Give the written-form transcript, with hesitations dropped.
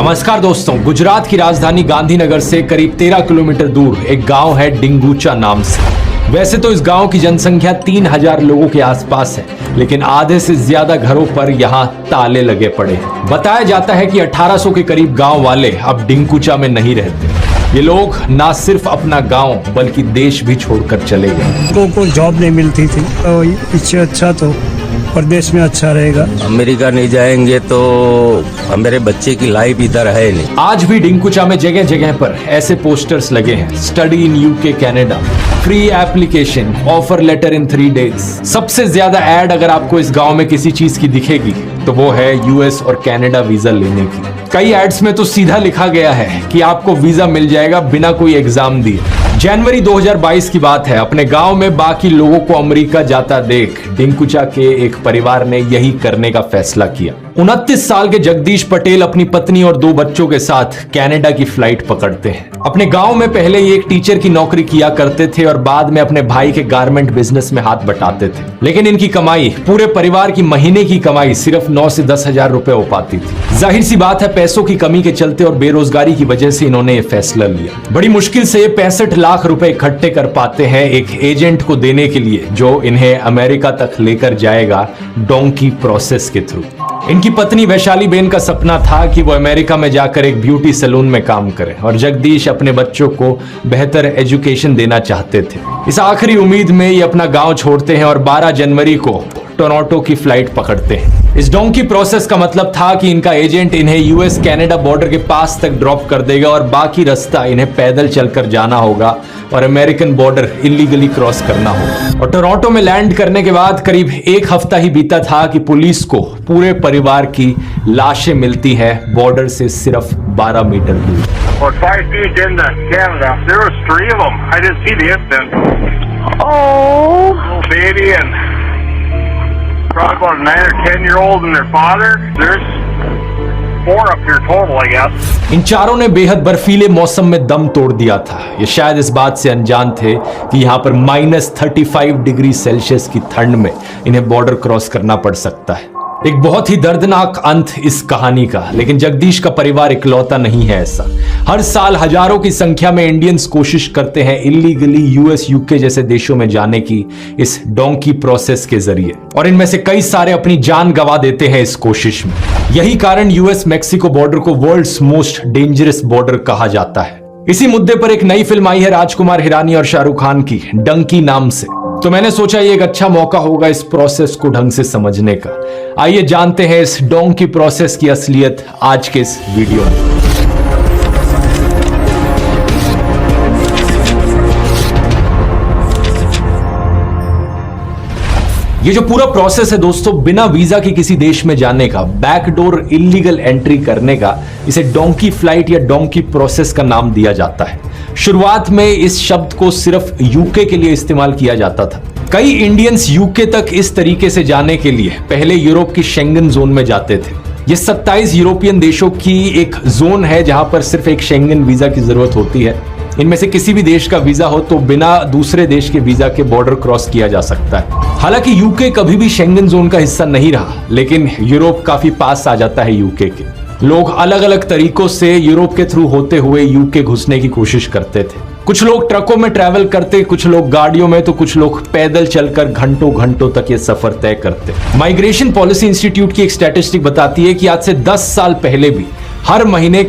नमस्कार दोस्तों, गुजरात की राजधानी गांधीनगर से करीब 13 किलोमीटर दूर एक गांव है डिंगुचा नाम से। वैसे तो इस गांव की जनसंख्या 3000 लोगों के आसपास है, लेकिन आधे से ज्यादा घरों पर यहाँ ताले लगे पड़े हैं। बताया जाता है कि 1800 के करीब गांव वाले अब डिंगुचा में नहीं रहते। ये लोग ना सिर्फ अपना गांव बल्कि देश भी छोड़कर चले गए। को जॉब नहीं मिलती थी, तो इससे अच्छा तो प्रदेश में अच्छा रहेगा। अमेरिका नहीं जाएंगे तो मेरे बच्चे की लाइफ इधर है नहीं। आज भी डिंगुचा में जगह जगह पर ऐसे पोस्टर्स लगे हैं, study in UK Canada, free application, offer letter in 3 days। सबसे ज्यादा ऐड अगर आपको इस गांव में किसी चीज की दिखेगी तो वो है यूएस और कनाडा वीजा लेने की। कई एड्स में तो सीधा लिखा गया है कि आपको वीजा मिल जाएगा बिना कोई एग्जाम दिए। जनवरी 2022 की बात है। अपने गांव में बाकी लोगों को अमेरिका जाता देख डिंगुचा के एक परिवार ने यही करने का फैसला किया। 29 साल के जगदीश पटेल अपनी पत्नी और 2 बच्चों के साथ कनाडा की फ्लाइट पकड़ते हैं। अपने गांव में पहले ये एक टीचर की नौकरी किया करते थे और बाद में अपने भाई के गारमेंट बिजनेस में हाथ बटाते थे, लेकिन इनकी कमाई, पूरे परिवार की महीने की कमाई सिर्फ 9 से 10 हजार रुपए हो पाती थी। जाहिर सी बात है, पैसों की कमी के चलते और बेरोजगारी की वजह से इन्होंने ये फैसला लिया। बड़ी मुश्किल से ये 65 लाख रुपए इकट्ठे कर पाते हैं एक एजेंट को देने के लिए, जो इन्हें अमेरिका तक लेकर जाएगा डोंकी प्रोसेस के थ्रू। इनकी पत्नी वैशाली बेन का सपना था कि वो अमेरिका में जाकर एक ब्यूटी सैलून में काम करे और जगदीश अपने बच्चों को बेहतर एजुकेशन देना चाहते थे। इस आखिरी उम्मीद में ये अपना गांव छोड़ते हैं और 12 जनवरी को टोरंटो की फ्लाइट पकड़ते हैं। इस डोंकी प्रोसेस का मतलब था कि इनका एजेंट इन्हें यूएस कनाडा बॉर्डर के पास तक ड्रॉप कर देगा और बाकी रास्ता इन्हें पैदल चलकर जाना होगा और अमेरिकन बॉर्डर इलीगली क्रॉस करना होगा। और टोरंटो में लैंड करने के बाद करीब 1 हफ्ता ही बीता था कि पुलिस को पूरे परिवार की लाशें मिलती हैं बॉर्डर से सिर्फ 12 मीटर दूर। Or 5 feet into Canada. There was 3 of them. I didn't see the incident. Oh. Little baby and probably about a 9 or 10-year-old and their father. There's 4 up here total, I guess. इन चारों ने बेहद बर्फीले मौसम में दम तोड़ दिया था। ये शायद इस बात से अनजान थे कि यहाँ पर -35 डिग्री सेल्सियस की ठंड में इन्हें बॉर्डर क्रॉस करना पड़ सकता है। एक बहुत ही दर्दनाक अंत इस कहानी का, लेकिन जगदीश का परिवार इकलौता नहीं है ऐसा। हर साल हजारों की संख्या में इंडियंस कोशिश करते हैं इलीगली यूएस यूके जैसे देशों में जाने की इस डोंकी प्रोसेस के जरिए, और इनमें से कई सारे अपनी जान गंवा देते हैं इस कोशिश में। यही कारण यूएस मैक्सिको बॉर्डर को वर्ल्ड्स मोस्ट डेंजरस बॉर्डर कहा जाता है। इसी मुद्दे पर एक नई फिल्म आई है राजकुमार हिरानी और शाहरुख खान की, डंकी नाम से। तो मैंने सोचा ये एक अच्छा मौका होगा इस प्रोसेस को ढंग से समझने का। आइए जानते हैं इस डोंकी प्रोसेस की असलियत आज के इस वीडियो में। ये जो पूरा प्रोसेस है दोस्तों, बिना वीजा के किसी देश में जाने का, बैकडोर इलीगल एंट्री करने का, इसे डोंकी फ्लाइट या डोंकी प्रोसेस का नाम दिया जाता है। शुरुआत में इस शब्द को सिर्फ यूके के लिए इस्तेमाल किया जाता था। कई इंडियंस यूके तक इस तरीके से जाने के लिए पहले यूरोप की शेंगन जोन में जाते थे। ये 27 यूरोपियन देशों की एक जोन है जहां पर सिर्फ एक शेंगन वीजा की जरूरत होती है। इनमें से किसी भी देश का वीजा हो तो बिना दूसरे देश के वीजा के बॉर्डर क्रॉस किया जा सकता है। हालांकि यूके कभी भी शेंगन जोन का हिस्सा नहीं रहा, लेकिन यूरोप काफी पास आ जाता है यूके के। लोग अलग अलग तरीकों से यूरोप के थ्रू होते हुए यूके घुसने की कोशिश करते थे। कुछ लोग ट्रकों में ट्रैवल करते, कुछ लोग गाड़ियों में, तो कुछ लोग पैदल चलकर घंटों घंटों तक ये सफर तय करते। माइग्रेशन पॉलिसी इंस्टीट्यूट की एक स्टैटिस्टिक बताती है कि आज से 10 साल पहले भी हर महीने